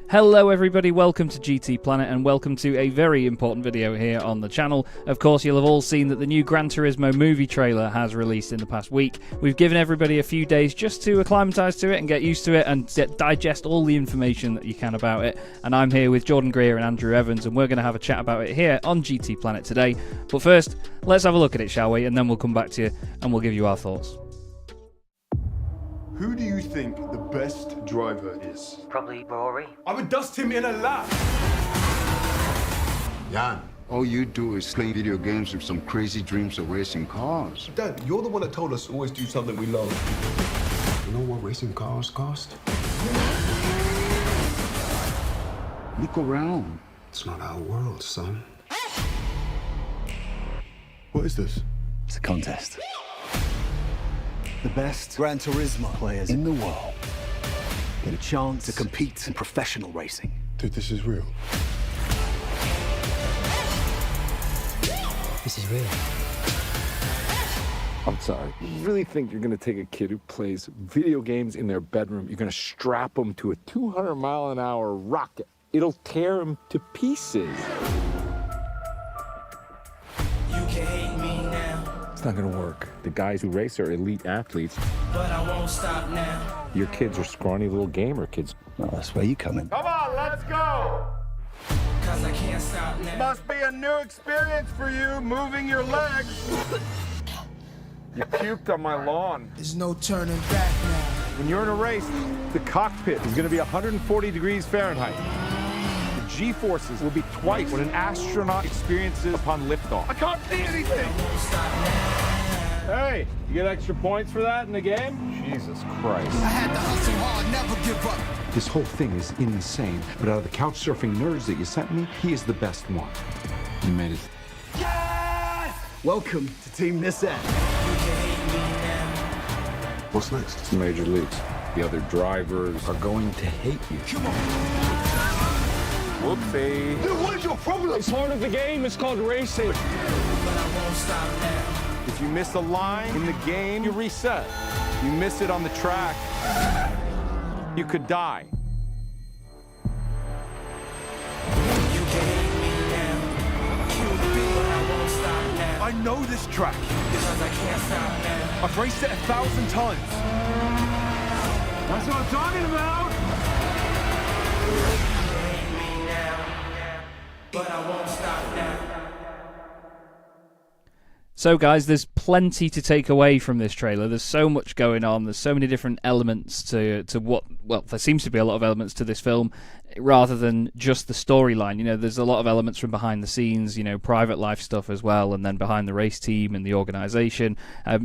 Hello everybody, welcome to GTPlanet and welcome to a very important video here on the channel. Of course, you'll have all seen that the new Gran Turismo movie trailer has released in the past week. We've given everybody a few days just to acclimatise to it and get used to it and digest all the information that you can about it. And I'm here with Jordan Greer and Andrew Evans, and we're going to have a chat about it here on GTPlanet today. But first, let's have a look at it, shall we? And then we'll come back to you and we'll give you our thoughts. Who do you think the best driver is? Probably Rory. I would dust him in a lap. Jan, all you do is play video games with some crazy dreams of racing cars. Dad, you're the one that told us to always do something we love. You know what racing cars cost? Look around. It's not our world, son. What is this? It's a contest. The best Gran Turismo players in the world get a chance to compete in professional racing. Dude, this is real. This is real. I'm sorry. You really think you're going to take a kid who plays video games in their bedroom, you're going to strap them to a 200-mile-an-hour rocket? It'll tear him to pieces. You can hate me now, It's not going to work. The guys who race are elite athletes. but I won't stop now. Your kids are scrawny little gamer kids. Well, that's where you come in. Come on, let's go! Cause I can't stop now. Must be a new experience for you, moving your legs. You puked on my lawn. There's no turning back now. When you're in a race, the cockpit is going to be 140 degrees Fahrenheit. The G-forces will be twice what an astronaut experiences upon liftoff. I can't see anything. Won't stop now. Hey, you get extra points for that in the game? Jesus Christ. I had to hustle hard, never give up. This whole thing is insane, but out of the couch surfing nerds that you sent me, he is the best one. You made it. Welcome to Team Nissan. You can hate me now. What's next? It's Major Leagues. The other drivers Are going to hate you. Come on. Whoopsie. Dude, what is your problem? Part of the game is called racing. But I won't stop now. If you miss a line in the game, you reset. You miss it on the track, you could die. You can hate me now. But I won't stop now. I know this track. Because I can't stop now. I've raced it 1,000 times. That's what I'm talking about. You can hate me now. But I won't stop now. So guys, there's plenty to take away from this trailer. There's so much going on. There's so many different elements to what, well, there seems to be a lot of elements to this film rather than just the storyline. You know, there's a lot of elements from behind the scenes, you know, private life stuff as well, and then behind the race team and the organisation.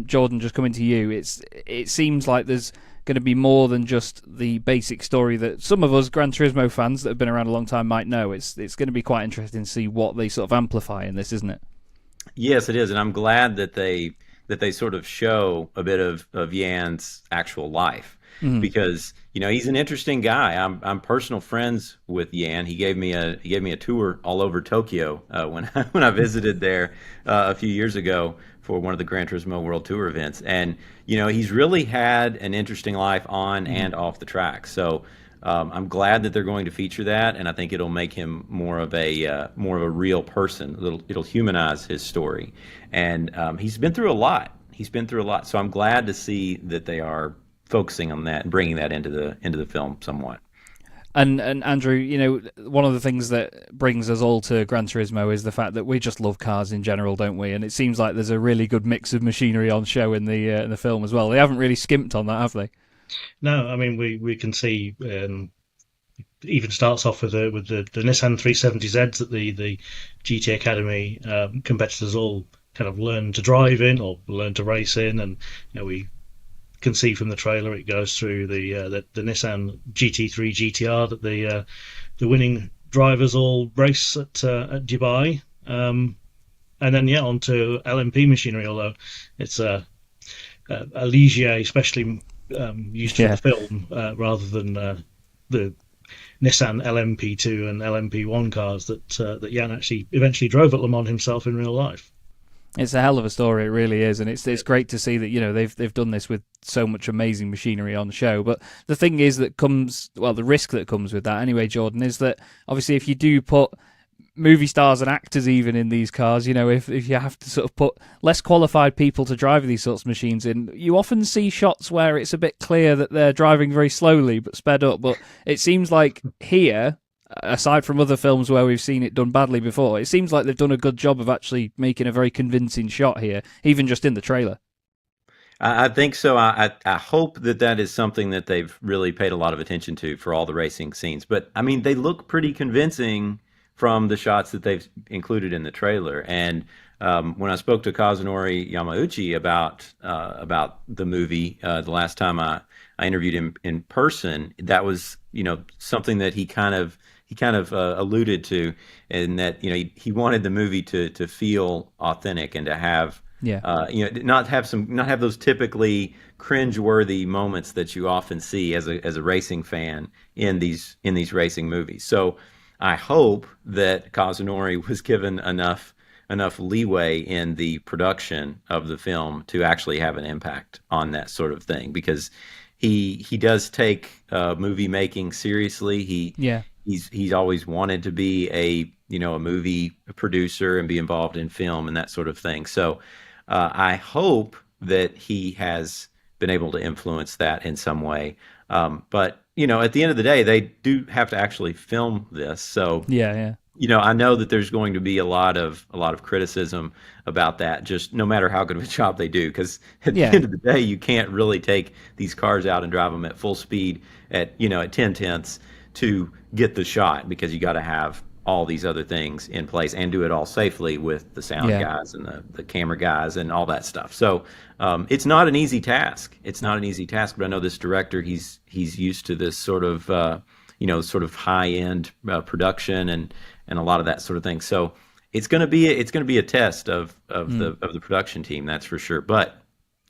Jordan, just coming to you, it seems like there's going to be more than just the basic story that some of us Gran Turismo fans that have been around a long time might know. It's going to be quite interesting to see what they sort of amplify in this, isn't it? Yes, it is, and I'm glad that they sort of show a bit of Jan's actual life, because he's an interesting guy. I'm personal friends with Jan. He gave me a tour all over Tokyo when I visited there a few years ago for one of the Gran Turismo World Tour events, and he's really had an interesting life on and off the track. So. I'm glad that they're going to feature that, and I think it'll make him more of a real person. It'll humanize his story, and he's been through a lot. So I'm glad to see that they are focusing on that and bringing that into the film somewhat. And Andrew, one of the things that brings us all to Gran Turismo is the fact that we just love cars in general, don't we? And it seems like there's a really good mix of machinery on show in the film as well. They haven't really skimped on that, have they? No, I mean we can see. Even starts off with the Nissan 370Zs that the GT Academy competitors all kind of learn to drive in or learn to race in, and we can see from the trailer it goes through the Nissan GT3 GTR that the winning drivers all race at Dubai, and then onto LMP machinery. Although it's a Ligier, especially. Used for the film rather than the Nissan LMP2 and LMP1 cars that Jan actually eventually drove at Le Mans himself in real life. It's a hell of a story, it really is, and it's great to see that they've done this with so much amazing machinery on the show. But the thing is the risk that comes with that, anyway, Jordan, is that obviously if you do put movie stars and actors even in these cars, if you have to sort of put less qualified people to drive these sorts of machines in, you often see shots where it's a bit clear that they're driving very slowly but sped up. But it seems like here, aside from other films where we've seen it done badly before, it seems like they've done a good job of actually making a very convincing shot here, even just in the trailer. I think so. I hope that is something that they've really paid a lot of attention to for all the racing scenes. But I mean, they look pretty convincing from the shots that they've included in the trailer. And when I spoke to Kazunori Yamauchi about the movie the last time I interviewed him in person, that was something that he kind of alluded to, and that he wanted the movie to feel authentic and to have not have those typically cringeworthy moments that you often see as a racing fan in these racing movies. So I hope that Kazunori was given enough leeway in the production of the film to actually have an impact on that sort of thing, because he does take movie making seriously. He's always wanted to be a movie producer and be involved in film and that sort of thing. So I hope that he has been able to influence that in some way. But at the end of the day, they do have to actually film this. So I know that there's going to be a lot of criticism about that, just no matter how good of a job they do, because at the end of the day, you can't really take these cars out and drive them at full speed at 10 tenths to get the shot, because you got to have all these other things in place and do it all safely with the sound guys and the camera guys and all that stuff. So it's not an easy task. But I know this director, he's used to this sort of high end production and a lot of that sort of thing. So it's going to be a test of the production team, that's for sure. But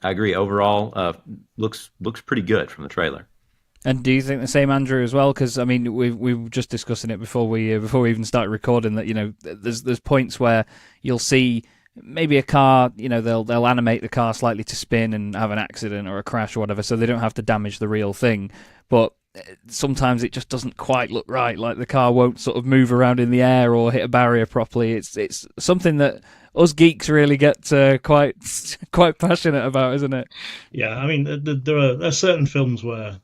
I agree, overall looks pretty good from the trailer. And do you think the same, Andrew, as well? Because I mean, we were just discussing it before we even started recording that there's points where you'll see maybe a car, they'll animate the car slightly to spin and have an accident or a crash or whatever, so they don't have to damage the real thing. But sometimes it just doesn't quite look right. Like the car won't sort of move around in the air or hit a barrier properly. It's something that us geeks really get quite passionate about, isn't it? Yeah, I mean, there are certain films where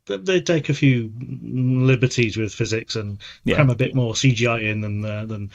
they take a few liberties with physics and cram a bit more CGI in than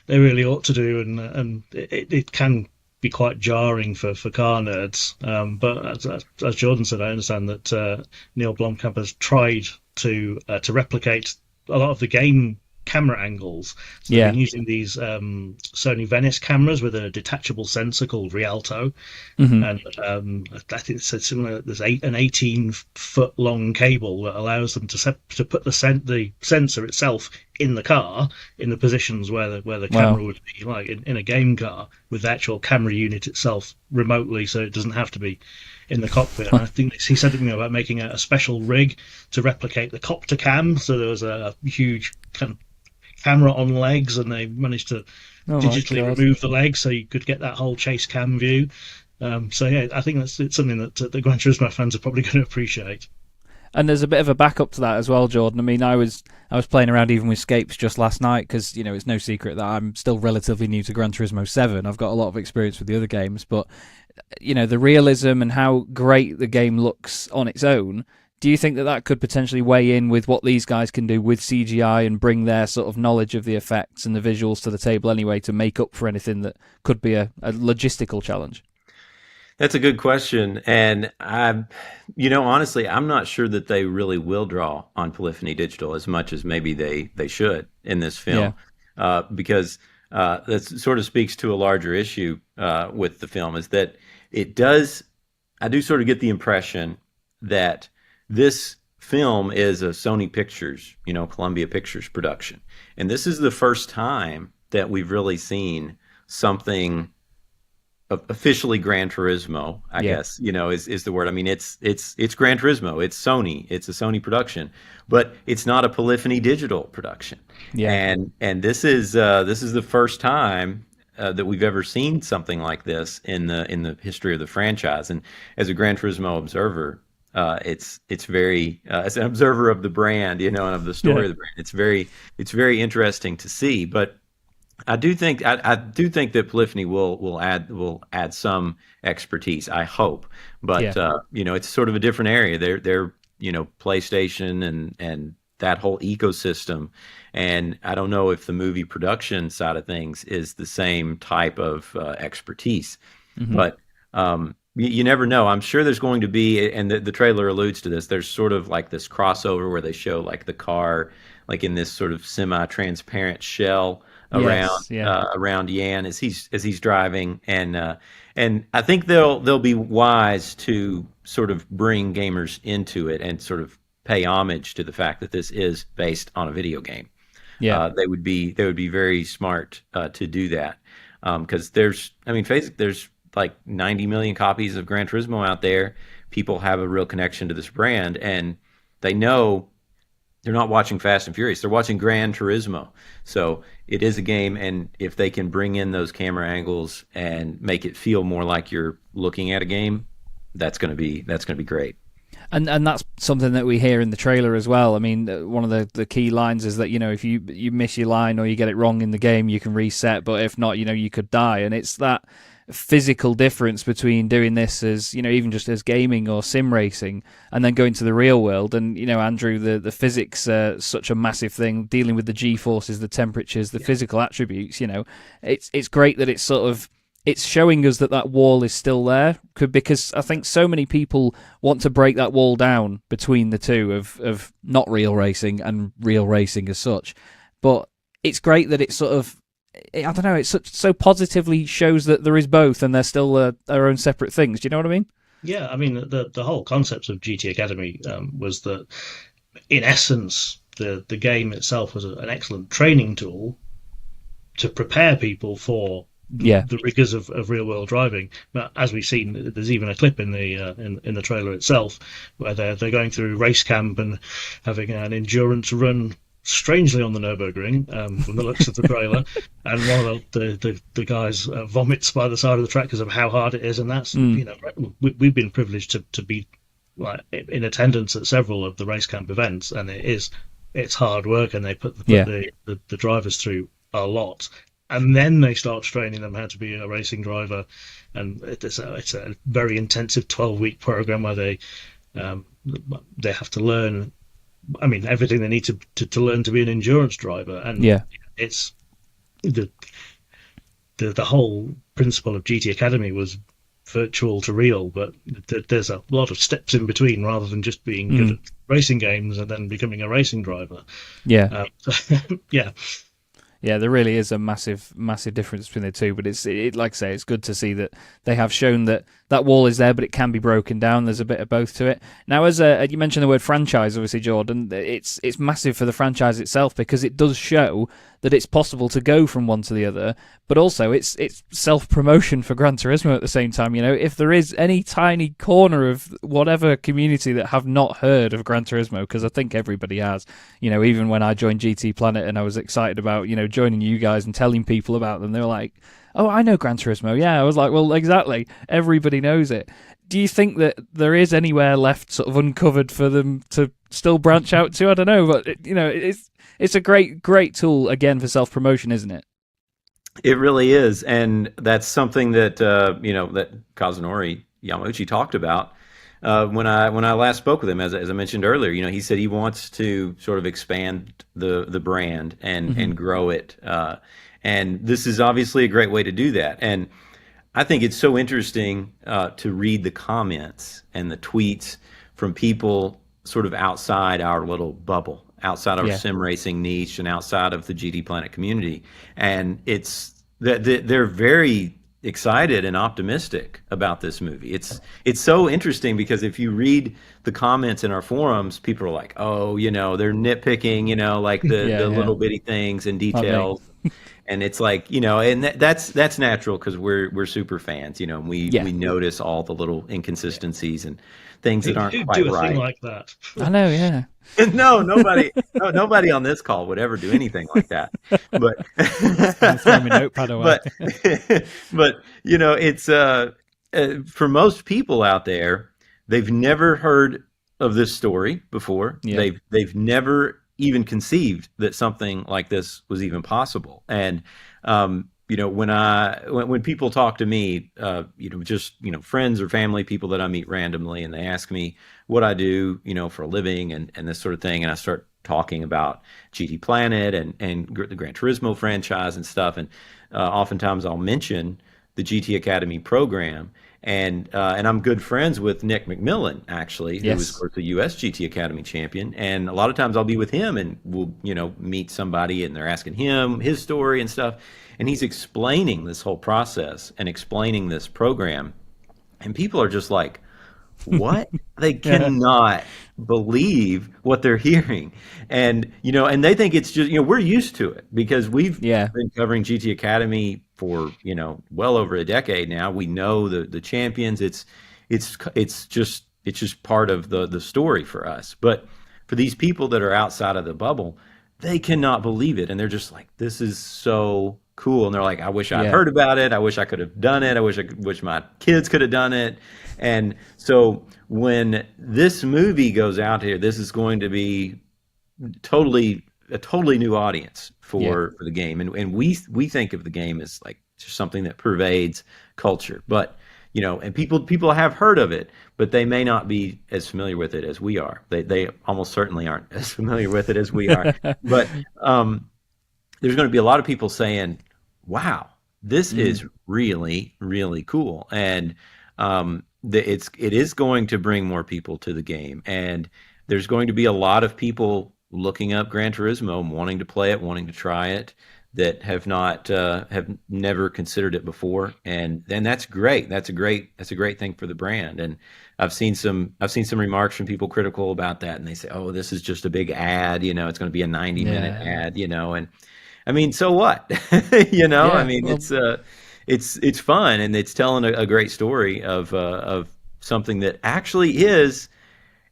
they really ought to do, and it can be quite jarring for car nerds. But as Jordan said, I understand that Neil Blomkamp has tried to replicate a lot of the game camera angles. So they've been using these Sony Venice cameras with a detachable sensor called Rialto, and I think it's similar. There's an 18-foot long cable that allows them to put the sensor itself in the car in the positions where the camera would be, like in a game car, with the actual camera unit itself remotely, so it doesn't have to be in the cockpit. And I think he said something about making a special rig to replicate the copter cam. So there was a huge kind of camera on legs, and they managed to digitally remove the legs so you could get that whole chase cam view. So yeah, I think it's something that the Gran Turismo fans are probably going to appreciate. And there's a bit of a backup to that as well, Jordan. I mean, I was playing around even with Scapes just last night, because it's no secret that I'm still relatively new to Gran Turismo 7. I've got a lot of experience with the other games, but the realism and how great the game looks on its own. Do you think that could potentially weigh in with what these guys can do with CGI and bring their sort of knowledge of the effects and the visuals to the table anyway, to make up for anything that could be a logistical challenge? That's a good question. And honestly, I'm not sure that they really will draw on Polyphony Digital as much as maybe they should in this film, because that sort of speaks to a larger issue with the film, is that I do sort of get the impression that this film is a Sony Pictures, Columbia Pictures production. And this is the first time that we've really seen something officially Gran Turismo, I guess, is the word. I mean, it's Gran Turismo, it's Sony, it's a Sony production, but it's not a Polyphony Digital production. Yeah. And this is the first time that we've ever seen something like this in the history of the franchise. And as a Gran Turismo observer, it's very as an observer of the brand, and of the story of the brand, it's very interesting to see. But I do think that Polyphony will add some expertise. I hope, but it's sort of a different area. They're PlayStation and that whole ecosystem, and I don't know if the movie production side of things is the same type of expertise, but you never know. I'm sure there's going to be, and the trailer alludes to this. There's sort of like this crossover where they show like the car, like in this sort of semi-transparent shell around Yan as he's driving, and I think they'll be wise to sort of bring gamers into it and sort of pay homage to the fact that this is based on a video game. They would be very smart to do that, because there's like 90 million copies of Gran Turismo out there. People have a real connection to this brand, and they know they're not watching Fast and Furious. They're watching Gran Turismo. So it is a game, and if they can bring in those camera angles and make it feel more like you're looking at a game, that's going to be great. And that's something that we hear in the trailer as well. I mean, one of the key lines is that, if you miss your line or you get it wrong in the game, you can reset, but if not, you could die. And it's that physical difference between doing this as, even just as gaming or sim racing, and then going to the real world. And, Andrew, the physics are such a massive thing, dealing with the G-forces, the temperatures, the physical attributes, it's great that it's sort of, it's showing us that wall is still there, because I think so many people want to break that wall down between the two of not real racing and real racing as such. But it's great that it's sort of, I don't know, it's so positively shows that there is both and they're still their own separate things. Do you know what I mean? Yeah, I mean, the whole concept of GT Academy was that, in essence, the game itself was an excellent training tool to prepare people for the rigors of real world driving. But as we've seen, there's even a clip in the trailer itself where they're going through race camp and having an endurance run, strangely on the Nürburgring, from the looks of the trailer, and one of the guys vomits by the side of the track because of how hard it is. And that's we've been privileged to be like in attendance at several of the race camp events, and it's hard work, and they put the drivers through a lot. And then they start training them how to be a racing driver, and it's a very intensive 12-week program where they have to learn, I mean, everything they need to learn to be an endurance driver. And it's the whole principle of GT Academy was virtual to real, but there's a lot of steps in between rather than just being good at racing games and then becoming a racing driver. Yeah, there really is a massive difference between the two, but it's like I say, it's good to see that they have shown that wall is there, but it can be broken down. There's a bit of both to it. Now, as you mentioned the word franchise, obviously, Jordan, it's massive for the franchise itself, because it does show that it's possible to go from one to the other, but also it's self-promotion for Gran Turismo at the same time. If there is any tiny corner of whatever community that have not heard of Gran Turismo, because I think everybody has, even when I joined GTPlanet and I was excited about, joining you guys and telling people about them, they were like, oh, I know Gran Turismo. Yeah, I was like, well, exactly. Everybody knows it. Do you think that there is anywhere left sort of uncovered for them to still branch out to? I don't know, but it's a great tool again for self-promotion, isn't it? It really is, and that's something that that Kazunori Yamauchi talked about when I last spoke with him. As I mentioned earlier, he said he wants to sort of expand the brand and grow it, and this is obviously a great way to do that. And I think it's so interesting to read the comments and the tweets from people sort of outside our little bubble, outside our sim racing niche and outside of the GTPlanet community. And it's that they're very excited and optimistic about this movie. It's so interesting because if you read the comments in our forums, people are like, oh, they're nitpicking, like the little bitty things and details. And it's like, and that's natural because we're super fans, and we notice all the little inconsistencies and things that aren't quite do a right. thing like that. I know, yeah. No, nobody on this call would ever do anything like that. But throw my notepad away. But it's for most people out there, they've never heard of this story before. Yeah. They've never even conceived that something like this was even possible. And when people talk to me, just friends or family, people that I meet randomly, and they ask me what I do, for a living and this sort of thing, and I start talking about GTPlanet and the Gran Turismo franchise and stuff, and oftentimes I'll mention the GT Academy program, and I'm good friends with Nick McMillan, actually, who was, of course, the U.S. GT Academy champion, and a lot of times I'll be with him, and we'll meet somebody, and they're asking him his story and stuff. And he's explaining this whole process and explaining this program. And people are just like, what? They cannot believe what they're hearing. And, and they think it's just, we're used to it because we've been covering GT Academy for, well over a decade now. We know the champions. It's just part of the story for us. But for these people that are outside of the bubble, they cannot believe it. And they're just like, this is so cool. And they're like, I wish I'd heard about it. I wish I could have done it. I wish my kids could have done it. And so when this movie goes out here, this is going to be a totally new audience for the game. And we think of the game as like just something that pervades culture. But and people have heard of it, but they may not be as familiar with it as we are. They almost certainly aren't as familiar with it as we are. But there's going to be a lot of people saying, wow, this is really, really cool. And it is going to bring more people to the game. And there's going to be a lot of people looking up Gran Turismo, wanting to play it, wanting to try it, that have never considered it before. And that's great. That's a great thing for the brand. And I've seen some remarks from people critical about that. And they say, oh, this is just a big ad, it's going to be a 90-minute ad, and I mean, so what? I mean, well, it's fun, and it's telling a great story of something that actually is.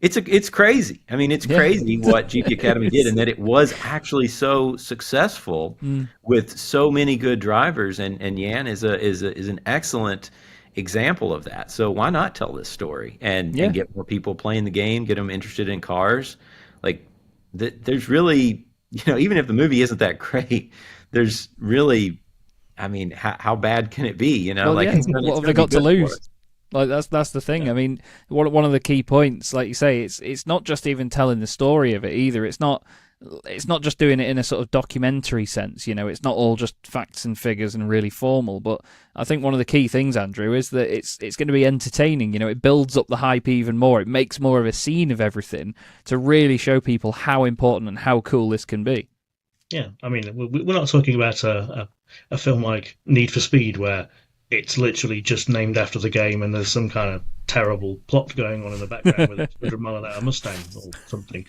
It's crazy. I mean, it's crazy what GT Academy did, and that it was actually so successful with so many good drivers. And Yan is an excellent example of that. So why not tell this story and get more people playing the game, get them interested in cars? Like, there's really, even if the movie isn't that great, there's really, I mean, how bad can it be? What have they got to lose? Like that's the thing. I mean, one of the key points, like you say, it's not just even telling the story of it either. It's not just doing it in a sort of documentary sense. It's not all just facts and figures and really formal. But I think one of the key things, Andrew, is that it's going to be entertaining. It builds up the hype even more. It makes more of a scene of everything to really show people how important and how cool this can be. Yeah, I mean, we're not talking about a film like Need for Speed where it's literally just named after the game and there's some kind of terrible plot going on in the background with a 200-mile-an-hour Mustang or something.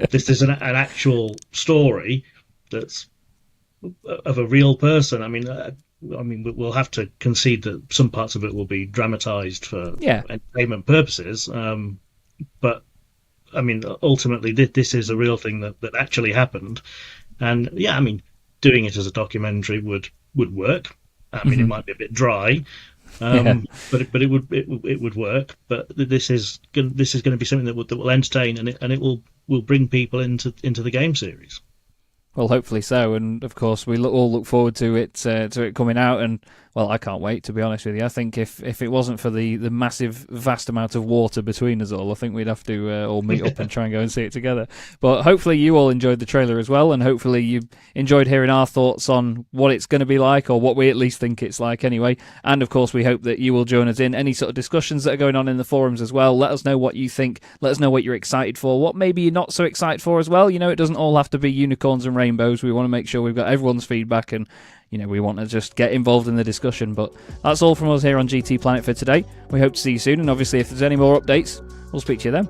This is an actual story that's of a real person. I mean, we'll have to concede that some parts of it will be dramatized for entertainment purposes. But I mean, ultimately, this is a real thing that actually happened. And I mean, doing it as a documentary would work. I mean, it might be a bit dry, but it would work. But this is going to be something that will entertain, and it will bring people into the game series. Well, hopefully so, and of course we all look forward to it coming out. And well, I can't wait, to be honest with you. I think if it wasn't for the massive, vast amount of water between us all, I think we'd have to all meet up and try and go and see it together. But hopefully you all enjoyed the trailer as well, and hopefully you enjoyed hearing our thoughts on what it's going to be like, or what we at least think it's like anyway. And of course, we hope that you will join us in any sort of discussions that are going on in the forums as well. Let us know what you think. Let us know what you're excited for. What maybe you're not so excited for as well. It doesn't all have to be unicorns and rainbows. We want to make sure we've got everyone's feedback, and we want to just get involved in the discussion. But that's all from us here on GT Planet for today. We hope to see you soon, and obviously if there's any more updates, we'll speak to you then.